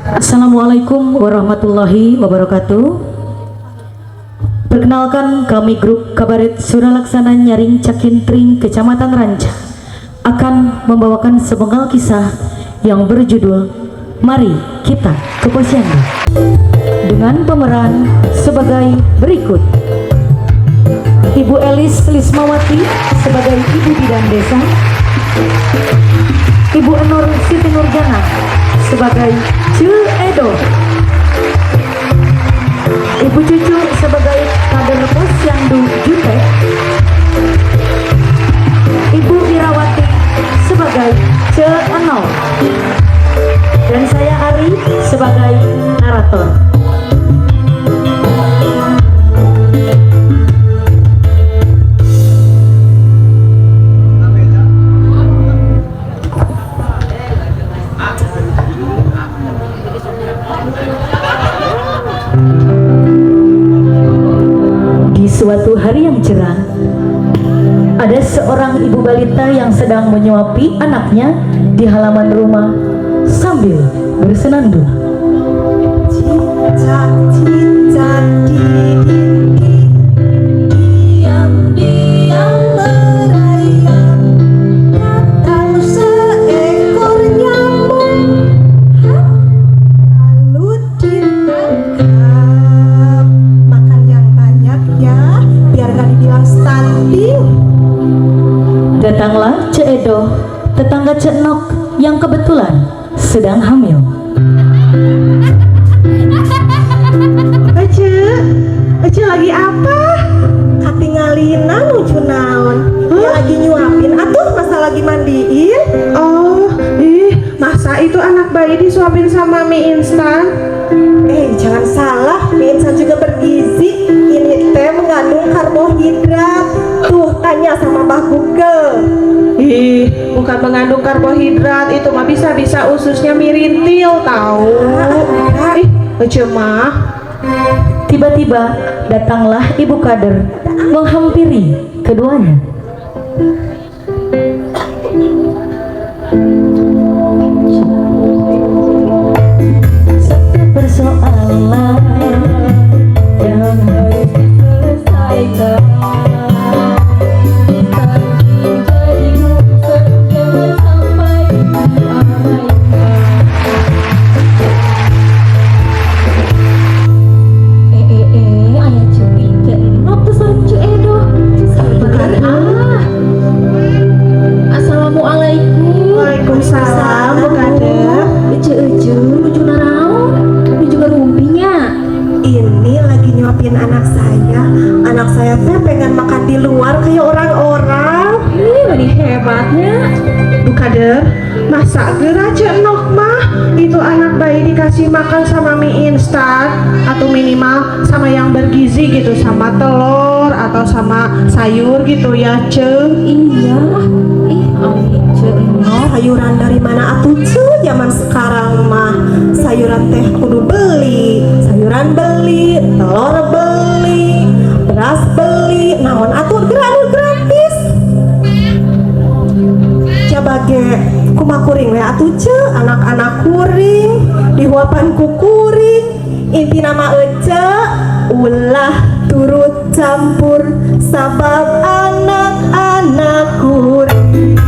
Assalamualaikum warahmatullahi wabarakatuh. Perkenalkan, kami grup Kabaret Suralaksana Nyaring Cakintring Kecamatan Ranca akan membawakan sepenggal kisah yang berjudul Mari Kita ke Posyandu dengan pemeran sebagai berikut: Ibu Elis Lismawati sebagai Ibu Bidan Desa, Ibu Enor Siti Nurjana sebagai Cu Edo, Ibu Cucu sebagai kader Posyandu Jutek, Ibu Irawati sebagai Ce Enol, dan saya Ari sebagai narator. Suatu hari yang cerah, ada seorang ibu balita yang sedang menyuapi anaknya di halaman rumah sambil bersenandung. Cicak, cicak, didiki, diam-diam merayap, datang seekor nyamuk, lalu ditangkap. Makan yang banyak ya, biar gak dibilang stunting. Datanglah Ce Edo, tetangga Cek Nok yang kebetulan sedang hamil. Ece lagi apa? Katingalina lucu naon? Ya lagi nyuapin, atuh masa lagi mandiin? Oh, masa itu anak bayi disuapin sama mie instan? Jangan salah, mie instan juga bergizi. Ini teh mengandung karbohidrat. Tuh, tanya sama Mbah Google. Bukan mengandung karbohidrat, itu mah bisa-bisa ususnya mirintil tahu. Ece mah. Tiba-tiba datanglah ibu kader menghampiri keduanya. Satu persoalan yang harus diselesaikan. Anak saya teh pengen makan di luar kayak orang-orang. Ini hebatnya. Bu Kader, masa geura Cek Nok mah itu anak bayi dikasih makan sama mie instan atau minimal sama yang bergizi gitu, sama telur atau sama sayur gitu ya, Ce? Iya. Cek Nok, sayuran dari mana atuh, Ce? Zaman sekarang mah sayuran teh kudu beli, sayuran beli, telur beli, beras beli, naon atuh gratis. Coba ge kumaha kuring we atuh, Ce? Anak-anak kuring dihuapan ku kuring, inti nama ece ulah turut campur sabab anak-anak kuring.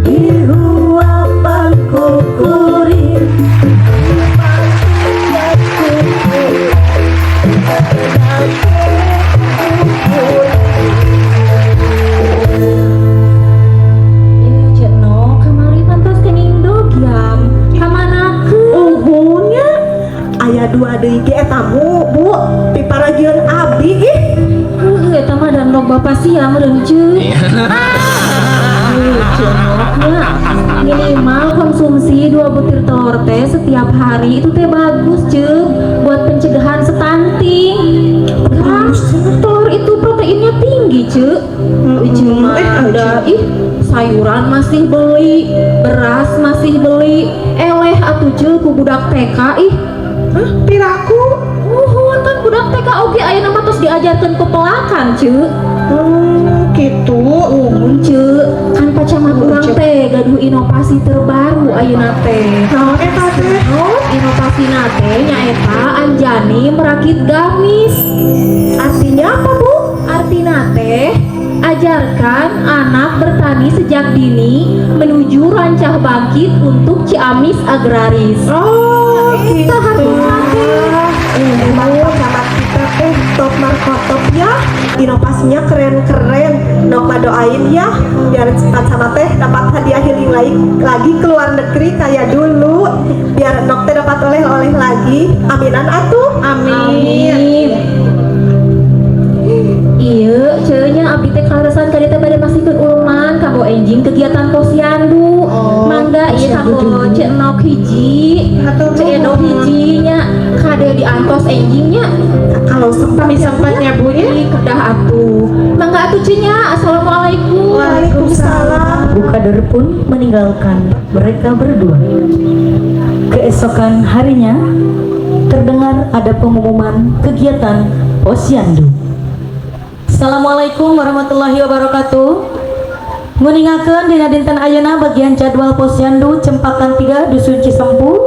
Dihuapan ku kuring, dua deui ge eta Bu piparagian abdi ih. Eta mah dan log bapak siam reunceun. Minimal konsumsi 2 butir telur teh setiap hari itu teh bagus, Ceu, buat pencegahan stunting. Kan telur itu proteinnya tinggi, Ceu. Cuma ada sayuran masih beli, beras masih beli, eleh atuh Ceu ku budak TK ih. Piraku? Kan budak TK oge ayeuna mah tos diajarkeun pepelakan, Ceu. gitu. Ceu kan pacamat urang teh gaduh inovasi terbaru ayeuna teh. Naon eta teh? Inovasi nate nyaeta Anjani merakit gamis. Artinya apa bu? Artinya teh ajarkan anak bertani sejak dini menuju rancah bangkit untuk Ciamis agraris. Oh, gitu. Emang pacamat kita teh top markotop ya, inovasinya keren-keren. Nok doain ya biar cepat sama teh dapat hadiah healing lagi ke luar negeri kayak dulu, biar nok teh dapat oleh-oleh lagi. Aminan atuh. Amin. Iya, ceunya abdi teh kaleresan ka dieu teh bade masihkeun ulman kanggo enjing kegiatan posyandu. Mangga ieu kanggo Cek Nok hiji, Hatur Cek Edo nuhun. hijinya kade diantos enjingnya. Kalau Sempatnya Bu ya. Ih, kedah atuh. Mangga atuh cenah. Assalamualaikum. Waalaikumsalam. Bukader pun meninggalkan mereka berdua. Keesokan harinya terdengar ada pengumuman kegiatan posyandu. Assalamualaikum warahmatullahi wabarakatuh. Nguningakeun dina dinten ayeuna bagian jadwal posyandu Cempakan 3 Dusun Cisempu.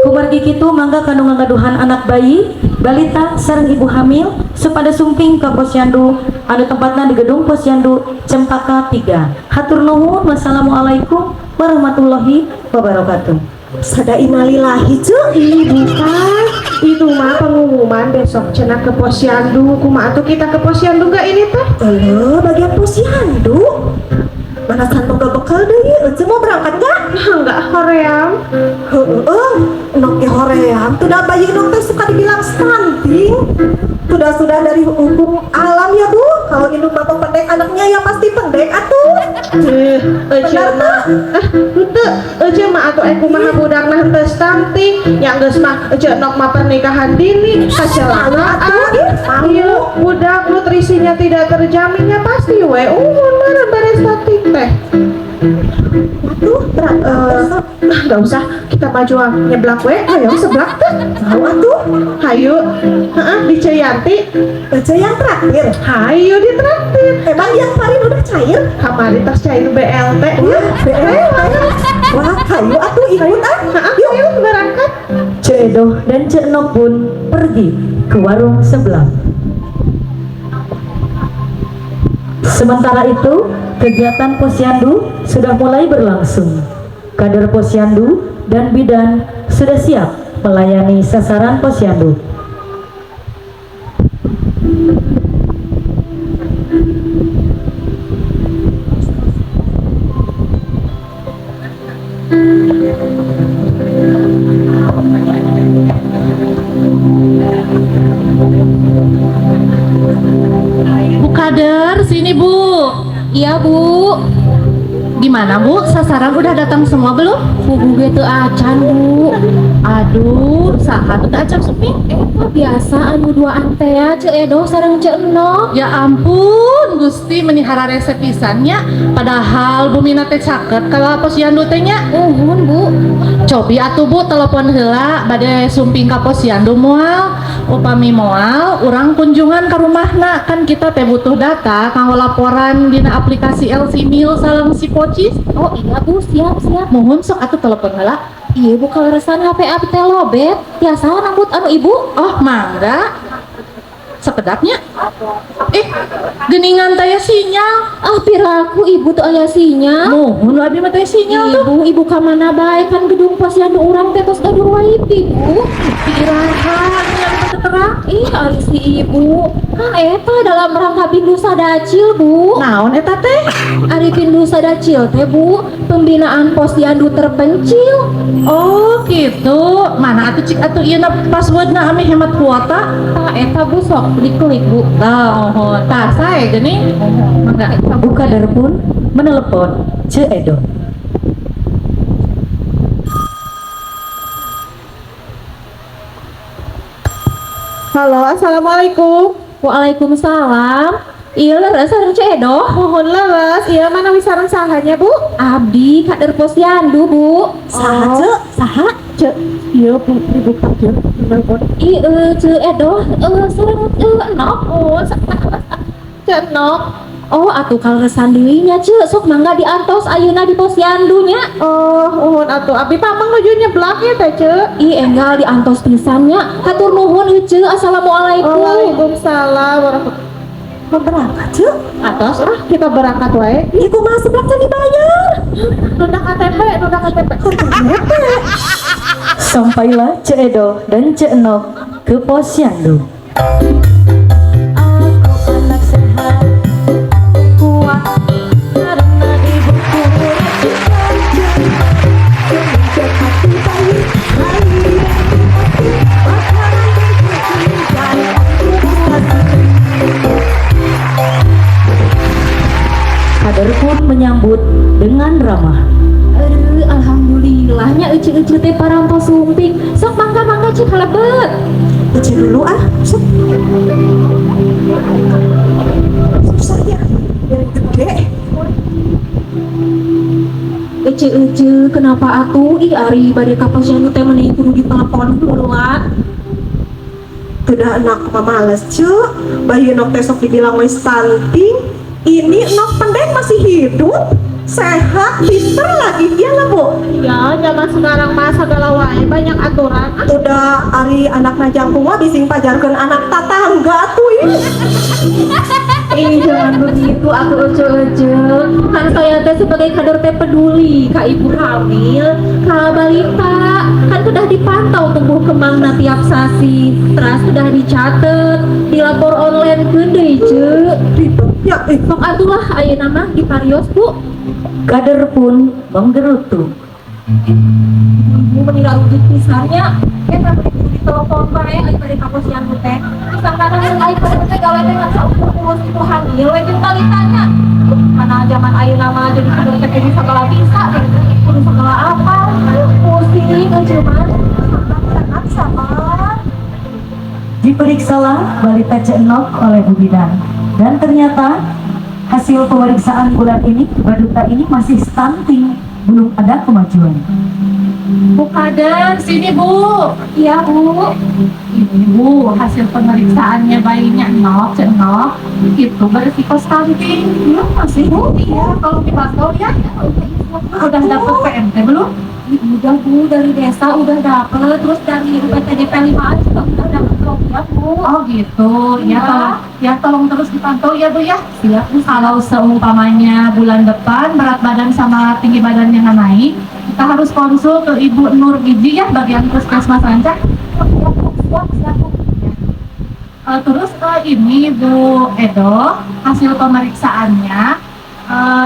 Kumargi kitu mangga kanu ngagaduhan anak bayi, balita sareng ibu hamil supada sumping ka posyandu anu tempatna di gedung posyandu Cempaka 3. Hatur nuhun. Wassalamualaikum warahmatullahi wabarakatuh. Sada innalillahi cuy. Bukan, itu mah pengumuman besok cenah ke posyandu. Kumaha tuh kita ke posyandu gak ini teh? Bagian posyandu. Mana san boga bekal deui, ece mau berangkat gak? Enggak hoream. Heeh, nok ge hoream, teu da bayi nok teh suka dibilang stunting. Sudah dari hukum alam ya Bu. Kalau induk bapak pendek anaknya ya pasti pendek atuh. Ece mah, henteu, ece mah atuh kumaha budakna henteu stunting, yang geus mah ece nok mah pernikahan dini, kecelakaan. Ieu budak nutrisinya tidak terjaminnya pasti we umur mana bare stunting teh. Aduh, Nggak usah, kita maju nyeblak we, ayo seblak teh. tahu atuh. Hayu, di Ciyanti, Ece yang terakhir. hayu di traktir. Emang yang kemarin udah cair? Kamari tas cair BLT. Iya, wah, kayu atuh ikut ah. Yuk berangkat. Cek Edo dan Cek Nok pun pergi ke warung sebelah. Sementara itu, kegiatan posyandu sudah mulai berlangsung. Kader posyandu dan bidan sudah siap melayani sasaran posyandu. Bu Kader, sini Bu. Iya Bu. Gimana Bu? Sasaran udah datang semua belum? Bubu gitu acan Bu. Aduh, saha tuh acan sepi. Biasa anu dua antea Cek Edo sareng Cek Nok. Ya ampun, Gusti menihara resep pisannya. Padahal Bu Mina teh caket kalau posyandu teh nya. Uhun Bu. Cobi atuh Bu telepon heula bade sumping ka posyandu moal. Upami moal, urang kunjungan ke rumahna, kan kita teh butuh data kanggo laporan dina aplikasi LC Mil sareng si Pocis. Oh iya Bu, siap. Mohon sok atuh telepon heula. Iya Bu, kaleresan HP abdi teh lobet. Tiasa nambut anu Ibu. Oh, mangga. Sekedapnya. Geningan teh sinyal. Ah piraku Ibu tuh aya sinyal. Mohon lu abdi mah teh sinyal tuh. Ibu ka mana bae kan gedung posyandu urang teh tos gaduh wifi Bu. Iraha yang terang. Ih, ari si Ibu. Kan eta dalam rangka Bindu Sadacil Bu. Naon eta teh? Ari Bindu Sadacil teh Bu, pembinaan posyandu terpencil. Oh, gitu. Mana atuh cik atuh ieu na passwordna ami hemat kuota? Tah eta Bu sok diklik Bu. Tah, oh, tah sae geuning. Mangga eta Bu. Bukader pun menelepon Cek Edo. Halo, assalamualaikum. Waalaikumsalam. Iya leres sareng Cek Edo. Mohon leres, iya mana wisaran sahanya Bu? Abdi kader posyandu Bu. Saha Cek? Saha? Cek, iya Bu, Ibu Pakir, telepon. Cek Edo sareng Nok. Cek Nok, Oh, atuh kaleresan deui nya ce, sok mangga diantos ayeuna di posyandu nya. Oh, uhun atuh abi pamang nuju nyeblak ya teh ce. Ih enggal diantos pisan nya. Hatur nuhun ieu ce. Assalamualaikum. Waalaikumsalam warahmatullahi. Mau berangkat ce? Atas kita berangkat wae. Iku mah seblak can dibayar. Nunda KTP. Sampailah Cek Edo dan Cek Enok ke posyandu. Aku anak sehat, kuat karena ibuku Menjadi hati bayi, bayi makanan bergizi dan imunisasi. Kader pun menyambut dengan ramah. alhamdulillahnya ece-ece teh parampo sumping. Sok mangga cik halebet. Ece dulu ah, sok. Susah ya, biar gede. Ece kenapa atuh? Ih ari bade ka posyandu teh mending kudu ditelepon duluan. Udah anak mama males cu, bayi nok teh sok dibilang wes stunting. Ini nok pendek masih hidup, sehat, pinter lagi dia lah bu. Ya, zaman sekarang mah segala wae banyak aturan. Udah ari anak najangkung mah bising pajarkeun anak tatangga tuh ini. Ih jangan begitu aku ece kan saya teh sebagai kader teh peduli ka ibu hamil, ka balita kan sudah dipantau tumbuh kembangna tiap sasi, terus sudah dicatat di lapor online deui ce. Ya, Sok atulah ayeuna mah di parios bu. Kader pun menggerutu. Ibu meninggal rujuk pisarnya, kita kudu ditelepon bae ari bade ka posyandu teh. Disangkana geus ai pada teh gawe teh ngan urus itu hamil we jeung balitanya. Mana zaman ayeuna mah jadi kudu teh di segala bisa, kudu segala apa. Pusing aja mah. Sama. Diperiksalah balita Cek Enok oleh Bu Bidan. Dan ternyata hasil pemeriksaan bulan ini, balita ini masih stunting, belum ada kemajuan. Bu Kader, sini Bu. Iya bu. Ini Bu, hasil pemeriksaannya bayinya Enok, itu berisiko stunting. Iya masih bu. Iya, kalau dipantau ya. Udah dapet PMT belum? Udah bu, dari desa udah dapet, terus dari UPTDP 5 juga udah dapet program bu. Oh gitu, Iya. tolong terus dipantau ya Bu ya. Siap bu. Kalau seumpamanya bulan depan berat badan sama tinggi badannya nggak naik, kita harus konsul ke Ibu Nur Giji ya, bagian puskesmas Rancak. Terus ini Bu Edo, hasil pemeriksaannya,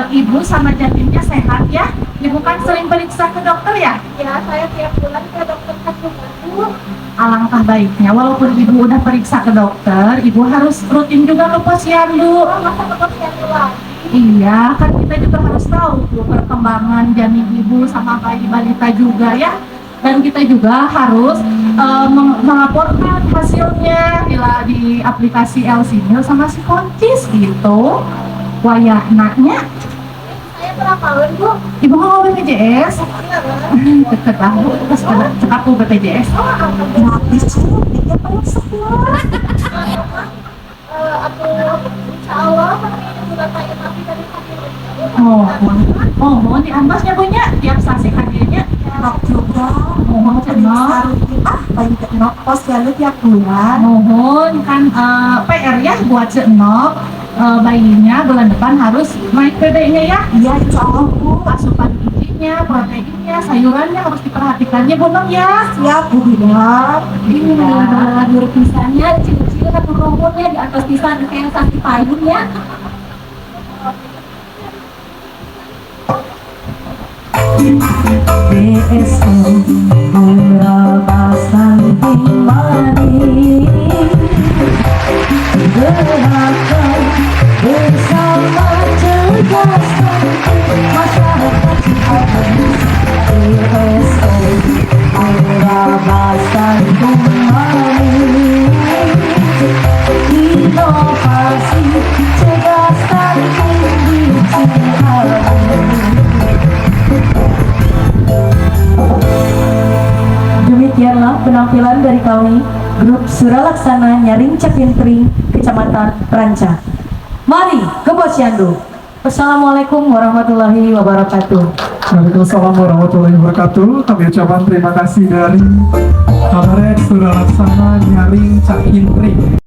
Ibu sama janinnya sehat ya? Ibu kan sering periksa ke dokter ya? Ya saya tiap bulan ke dokter kandungan bu. Alangkah baiknya, walaupun Ibu udah periksa ke dokter, Ibu harus rutin juga ke posyandu. Masa ke posyandu lagi? Iya, kan kita juga harus tahu tuh perkembangan janin ibu sama bayi balita juga ya. Dan kita juga harus melaporkan hasilnya di aplikasi Elsimil sama si Koncis gitu. Wayah naknya. Saya berapa tahun bu? Ibu mau BPJS? Deket lah Bu, cekat Bu BPJS. gratis cu, dia paling sekolah. Aku insya Allah bulan kayak tapi dari Mohon diambasnya Bu nya, tiap sasi hadirnya. Nok juga, Mohon cenok. bayi nok posyandu tiap bulan. Mohon kan PR ya buat Cenok, bayinya bulan depan harus naik BB-nya ya. Iya insya Allah bu. Asupan gizinya, proteinnya, sayurannya harus diperhatikannya Bu Nom ya. Siap bu Bidan. Nah, dua pisannya, cil-cil kan rumputnya di atas pisan kayak sakit payung ya. BSO Merapasan Mani Gerakan bersama cerdaskan masyarakat Ciamis. BSO Merapasan Mani inovasi cerdaskan di Ciamis. Demikianlah penampilan dari kami, grup Suralaksana Nyaring Cakintring, Kecamatan Ranca. Mari ke Posyandu. Assalamualaikum warahmatullahi wabarakatuh. Waalaikumsalam warahmatullahi wabarakatuh. Kami ucapkan terima kasih dari Kabaret Suralaksana Nyaring Cak Intring.